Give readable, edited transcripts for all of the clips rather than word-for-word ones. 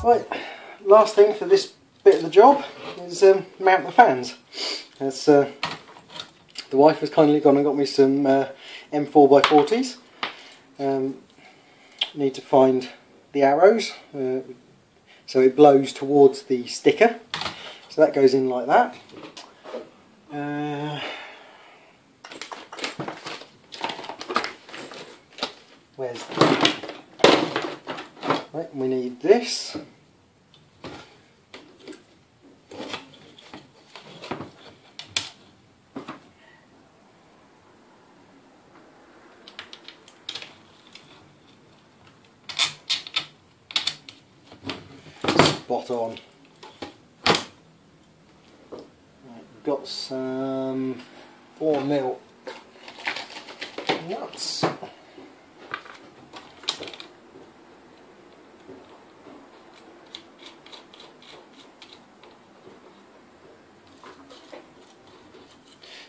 Right, last thing for this bit of the job is mount the fans. As the wife has kindly gone and got me some M4x40s. Need to find the arrows so it blows towards the sticker. So that goes in like that. Where's the... Right, we need this. Spot on. Right, we've got some 4mm nuts.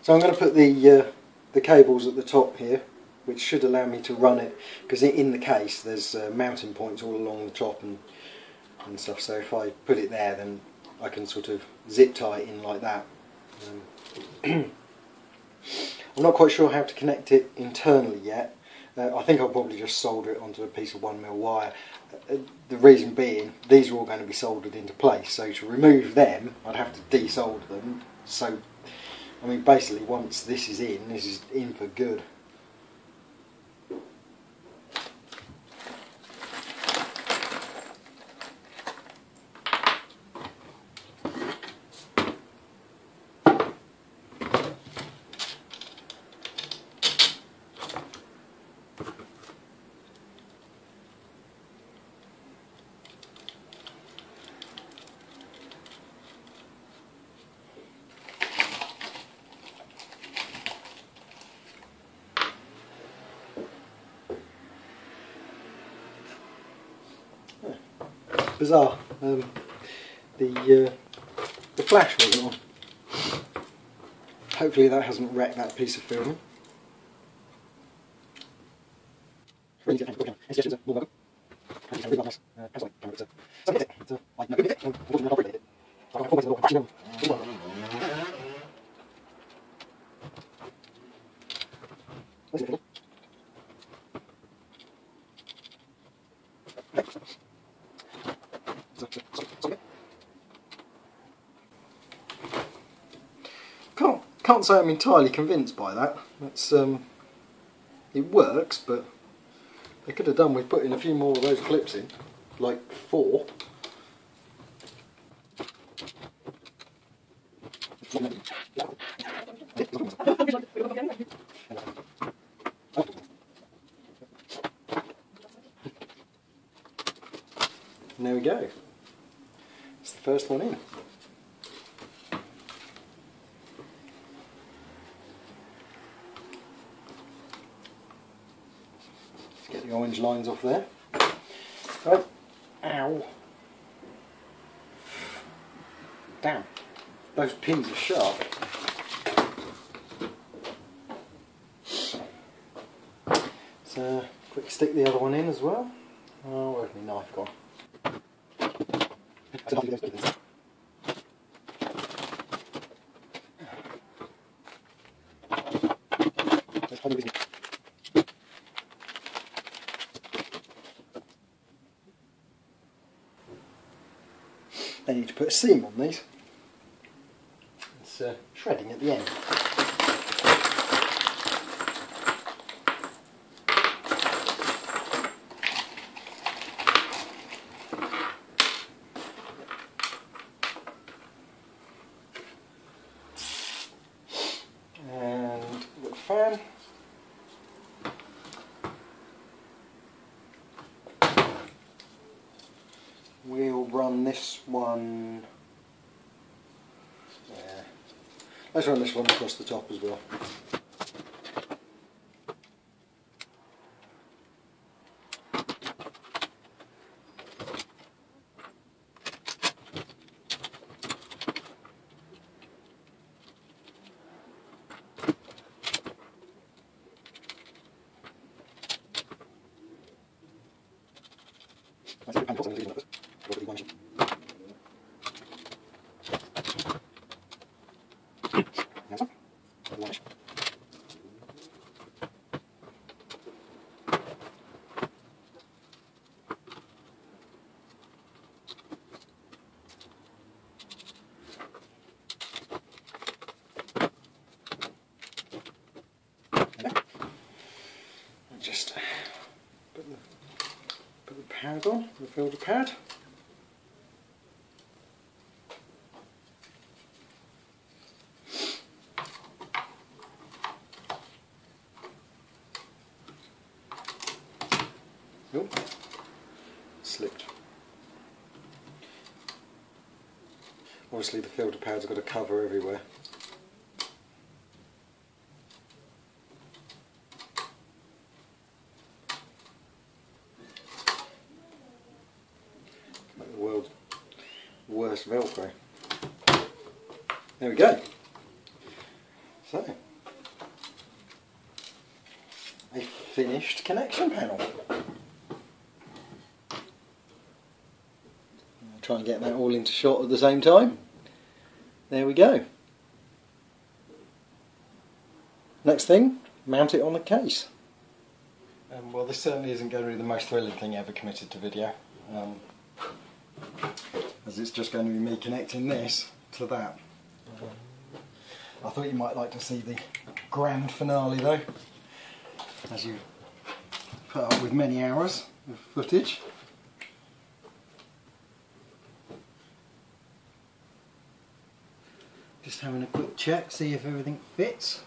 So I'm going to put the cables at the top here, which should allow me to run it, because in the case there's mounting points all along the top and stuff, so if I put it there then I can sort of zip tie it in like that. I'm not quite sure how to connect it internally yet. I think I'll probably just solder it onto a piece of 1mm wire. The reason being, these are all going to be soldered into place, so to remove them I'd have to desolder them. So I mean, basically once this is in for good. Bizarre. The flash wasn't on. Hopefully that hasn't wrecked that piece of film. Can't say I'm entirely convinced by that. That's it works, but they could have done with putting a few more of those clips in, like 4. And there we go. It's the first one in. Let's get the orange lines off there. Right. Ow. Damn. Those pins are sharp. So, quick stick the other one in as well. Oh, where's my knife gone? I need to put a seam on these. It's shredding at the end. And we've got the fan. We'll run this one, let's run this one across the top as well. pad on, the filter pad. Oh, slipped. Obviously the filter pad's got a cover everywhere. Like the world's worst Velcro. There we go. So, a finished connection panel. Try and get that all into shot at the same time. There we go. Next thing, mount it on the case. Well, this certainly isn't going to be the most thrilling thing ever committed to video, as it's just going to be me connecting this to that. I thought you might like to see the grand finale though, as you put up with many hours of footage. Just having a quick check, see if everything fits.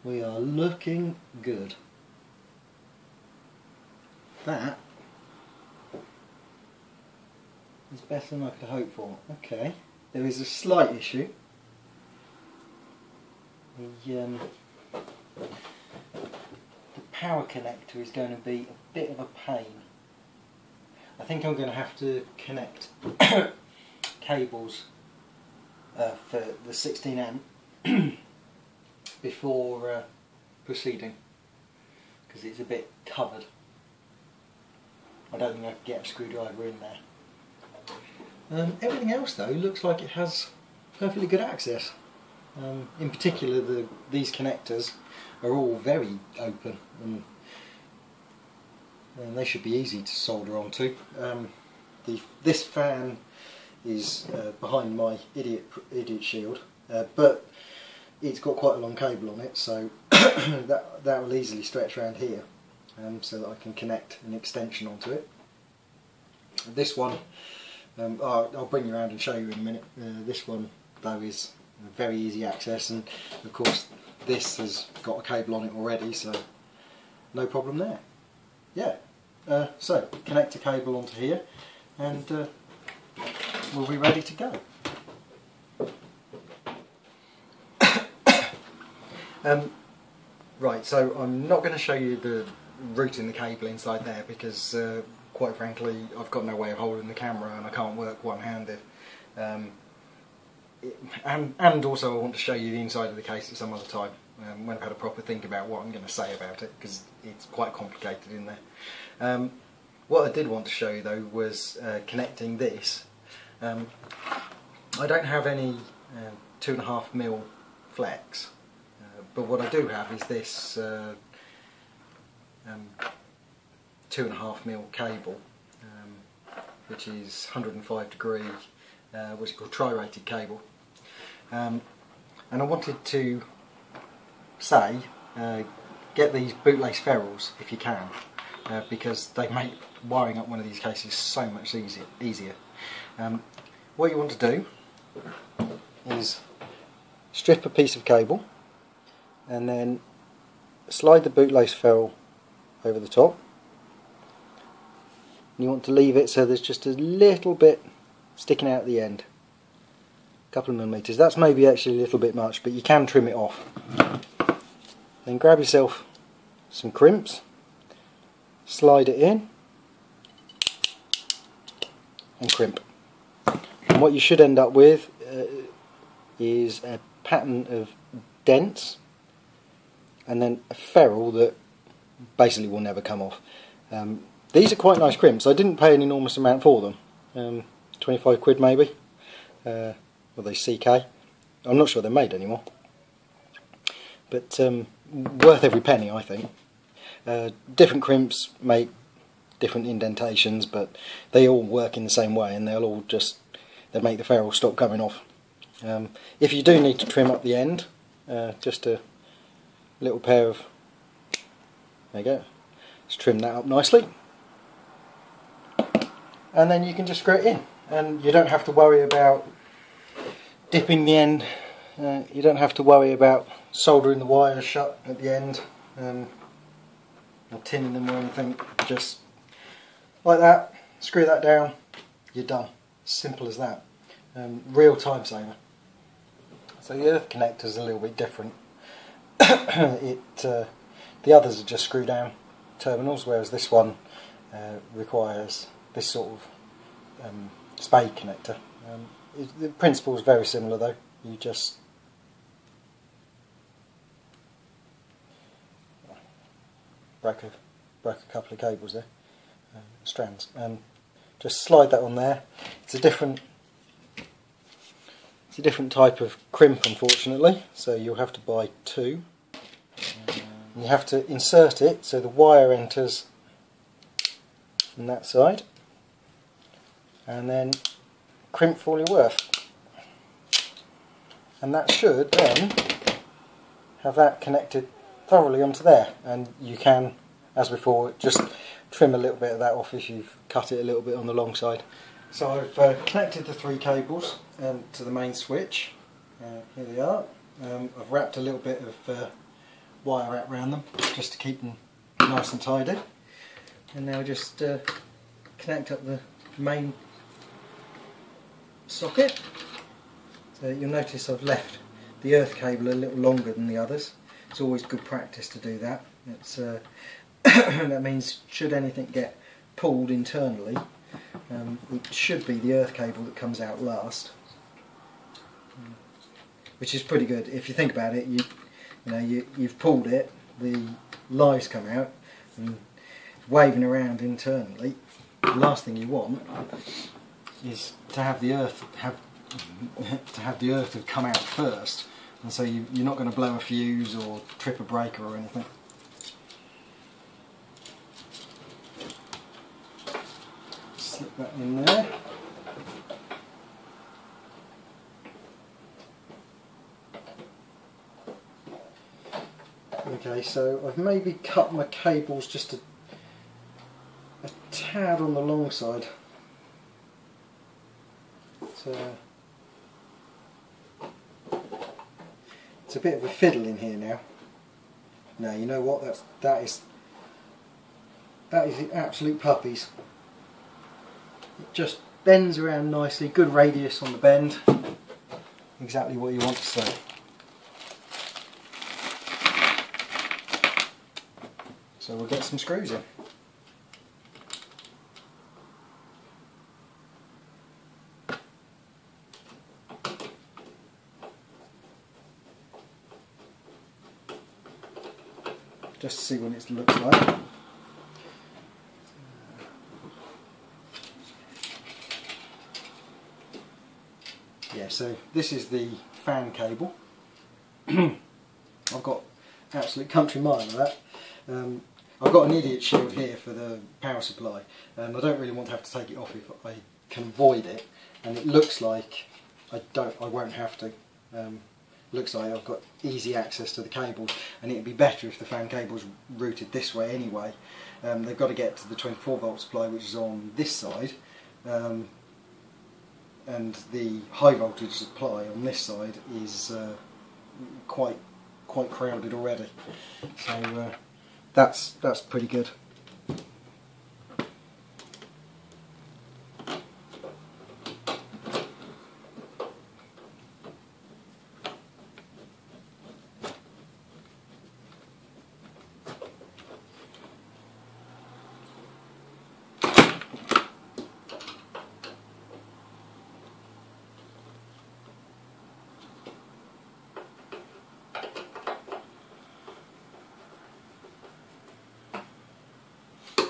We are looking good. That is better than I could hope for. Okay, there is a slight issue. The power connector is going to be a bit of a pain. I think I'm going to have to connect cables for the 16 amp before proceeding, because it's a bit covered. I don't think I can get a screwdriver in there. Everything else though looks like it has perfectly good access. In particular these connectors are all very open and they should be easy to solder onto. This fan is behind my idiot shield, but it's got quite a long cable on it, so that will easily stretch around here, so that I can connect an extension onto it. This one, I'll bring you around and show you in a minute. This one though is very easy access, and of course this has got a cable on it already, so no problem there. Yeah, so connect a cable onto here and we'll be ready to go. Right, so I'm not going to show you the routing the cable inside there because quite frankly I've got no way of holding the camera and I can't work one-handed. And also I want to show you the inside of the case at some other time, when I've had a proper think about what I'm going to say about it, because it's quite complicated in there. What I did want to show you though was connecting this. I don't have any 2.5mm flex, but what I do have is this 2.5mm cable, which is 105 degree, what's it called, tri-rated cable. And I wanted to say, get these bootlace ferrules if you can, because they make wiring up one of these cases so much easier. What you want to do is strip a piece of cable and then slide the bootlace ferrule over the top. You want to leave it so there's just a little bit sticking out at the end, a couple of millimetres. That's maybe actually a little bit much, but you can trim it off. Then grab yourself some crimps, slide it in and crimp. And what you should end up with is a pattern of dents and then a ferrule that basically will never come off. These are quite nice crimps. I didn't pay an enormous amount for them, 25 quid maybe. Well, they CK. I'm not sure they're made anymore, but worth every penny, I think. Different crimps make different indentations, but they all work in the same way, and they'll all make the ferrule stop coming off. If you do need to trim up the end, just a little pair of There you go. Let's trim that up nicely. And then you can just screw it in. And you don't have to worry about dipping the end. You don't have to worry about soldering the wires shut at the end. Or tinning them or anything. Just like that. Screw that down. You're done. Simple as that. Real time saver. So the earth connector is a little bit different. The others are just screw down terminals, whereas this one requires this sort of spade connector. The principle is very similar though. You just break a couple of cables there, strands, and just slide that on there. It's a different type of crimp, unfortunately, so you'll have to buy two. You have to insert it so the wire enters from that side, and then crimp for all you're worth. And that should then have that connected thoroughly onto there, and you can, as before, just trim a little bit of that off if you've cut it a little bit on the long side. So I've connected the three cables to the main switch. Here they are. I've wrapped a little bit of wire wrap around them just to keep them nice and tidy. And now just connect up the main socket. So you'll notice I've left the earth cable a little longer than the others. It's always good practice to do that. It's that means should anything get pulled internally, it should be the earth cable that comes out last, which is pretty good. If you think about it, you've pulled it, the lives come out, and waving around internally. The last thing you want is to have the earth have come out first, and so you're not going to blow a fuse or trip a breaker or anything. Slip that in there. Okay, so I've maybe cut my cables just a tad on the long side. It's a bit of a fiddle in here now. Now you know what? That is the absolute puppies. It just bends around nicely. Good radius on the bend. Exactly what you want to see. So we'll get some screws in. Just to see what it looks like. Yeah, so this is the fan cable. I've got absolute country mile of that. I've got an idiot shield here for the power supply, and I don't really want to have to take it off if I can avoid it. And it looks like I won't have to. Looks like I've got easy access to the cables, and it'd be better if the fan cable's routed this way anyway. They've got to get to the 24 volt supply, which is on this side, and the high voltage supply on this side is quite crowded already. So that's pretty good.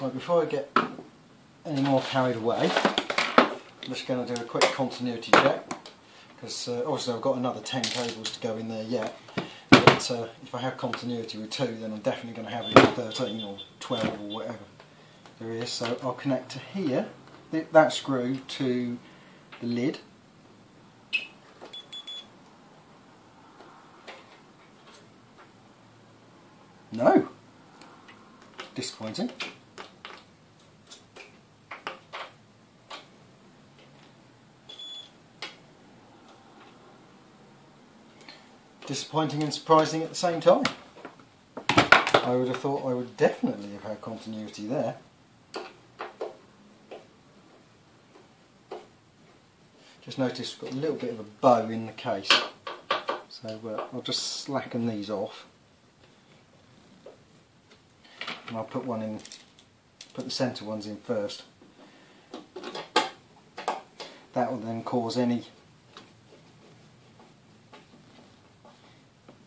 Right, before I get any more carried away, I'm just going to do a quick continuity check, because obviously I've got another 10 cables to go in there yet, but if I have continuity with 2, then I'm definitely going to have it with 13 or 12 or whatever there is. So I'll connect to here, that screw to the lid. No! disappointing. Disappointing and surprising at the same time. I would have thought I would definitely have had continuity there. Just noticed we've got a little bit of a bow in the case, so I'll just slacken these off, and I'll put one in, put the centre ones in first. That will then cause any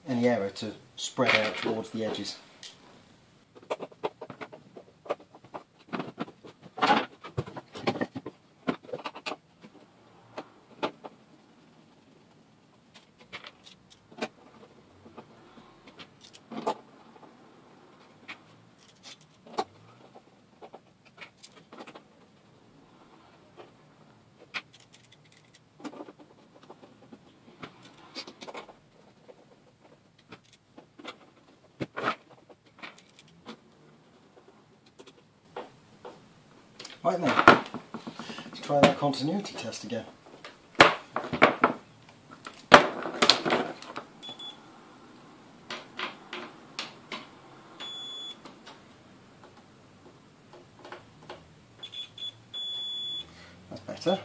error to spread out towards the edges. Right then, let's try that continuity test again. That's better.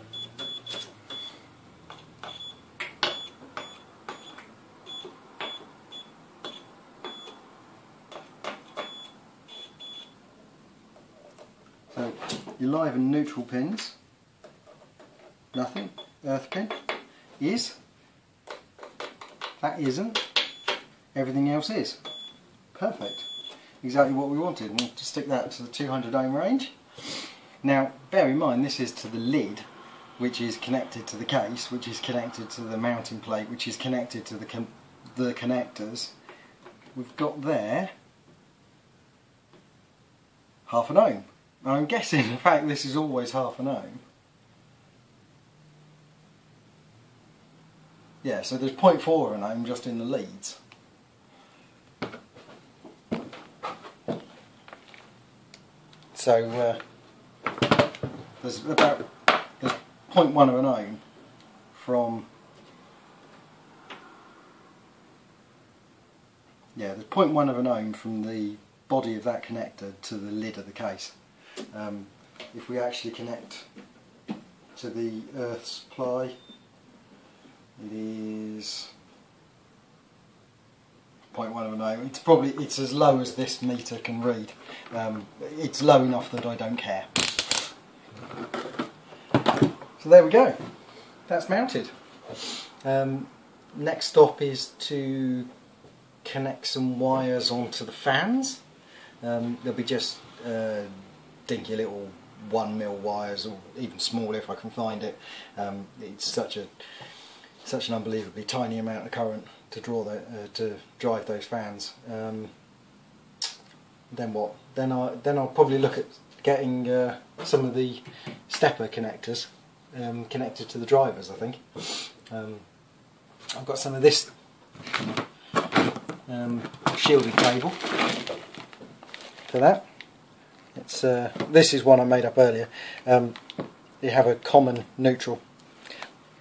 So your live and neutral pins, nothing. Earth pin is, that isn't, everything else is. Perfect. Exactly what we wanted. We'll just stick that to the 200 ohm range. Now bear in mind this is to the lid, which is connected to the case, which is connected to the mounting plate, which is connected to the connectors. We've got there half an ohm. I'm guessing, in fact, this is always half an ohm. Yeah, so there's 0.4 of an ohm just in the leads. So there's 0.1 of an ohm from, yeah, there's 0.1 of an ohm from the body of that connector to the lid of the case. If we actually connect to the earth supply, it is 0.1 of an ohm. It's as low as this meter can read. It's low enough that I don't care. So there we go. That's mounted. Next stop is to connect some wires onto the fans. They'll be just dinky little 1mm wires, or even smaller if I can find it. It's such an unbelievably tiny amount of current to draw to drive those fans. Then what? Then I'll probably look at getting some of the stepper connectors connected to the drivers. I think I've got some of this shielded cable for that. It's this is one I made up earlier. You have a common neutral,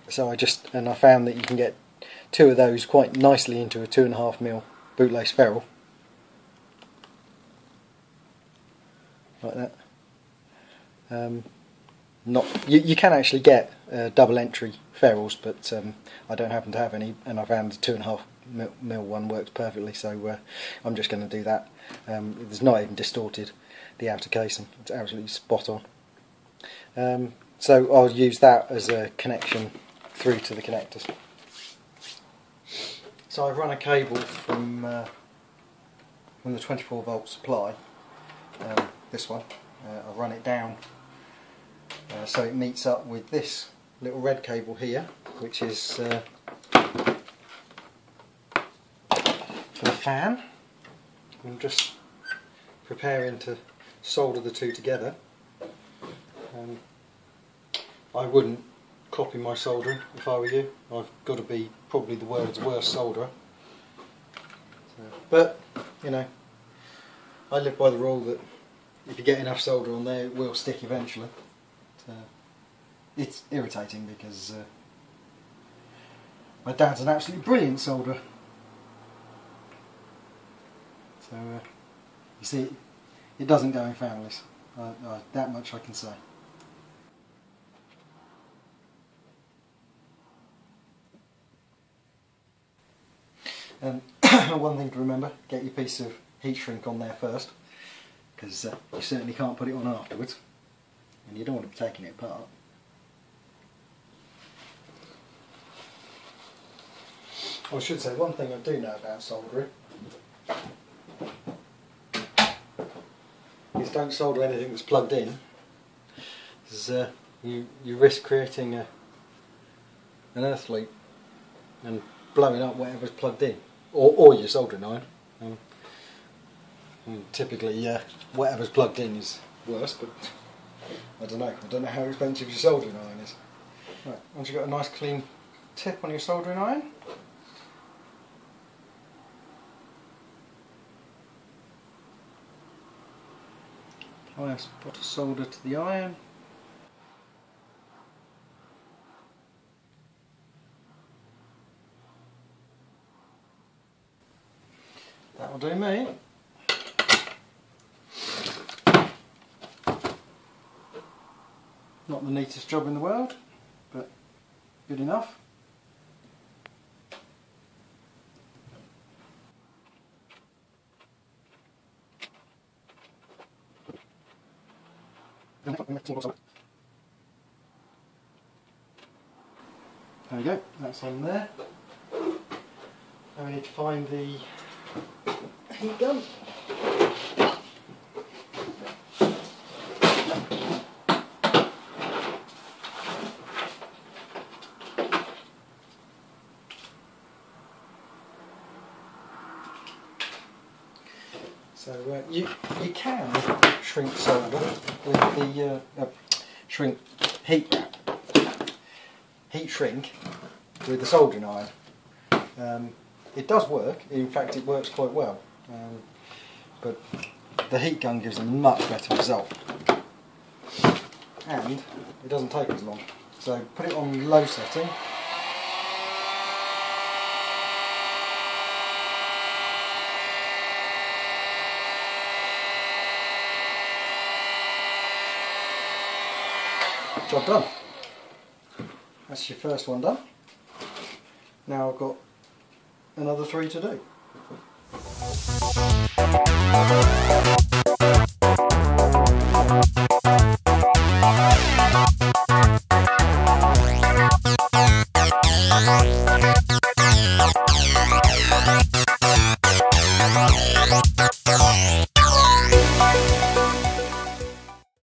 so I found that you can get two of those quite nicely into a 2.5mm bootlace ferrule, like that. You can actually get double entry ferrules, but I don't happen to have any, and I found the 2.5mm one works perfectly, so I'm just going to do that. It's not even distorted, the outer casing, it's absolutely spot on. So I'll use that as a connection through to the connectors. So I've run a cable from the 24 volt supply, this one. I've run it down so it meets up with this little red cable here, which is for the fan. I'm just preparing to solder the two together. I wouldn't copy my soldering if I were you. I've got to be probably the world's worst solderer. But, you know, I live by the rule that if you get enough solder on there, it will stick eventually. It's irritating because my dad's an absolutely brilliant solderer. So you see, it doesn't go in families. That much I can say. One thing to remember, get your piece of heat shrink on there first, because you certainly can't put it on afterwards, and you don't want to be taking it apart. I should say, one thing I do know about soldering is don't solder anything that's plugged in, because you risk creating an earth leak and blowing up whatever's plugged in, or your soldering iron. Typically, whatever's plugged in is worse, but I don't know how expensive your soldering iron is. Right, once you've got a nice clean tip on your soldering iron, apply a spot of solder to the iron. That'll do me. Not the neatest job in the world, but good enough. There we go, that's on there. Now we need to find the heat gun. So you can shrink solder with the heat shrink with the soldering iron. It does work. In fact, it works quite well. But the heat gun gives a much better result, and it doesn't take as long. So put it on low setting. Job done. That's your first one done. Now I've got another 3 to do.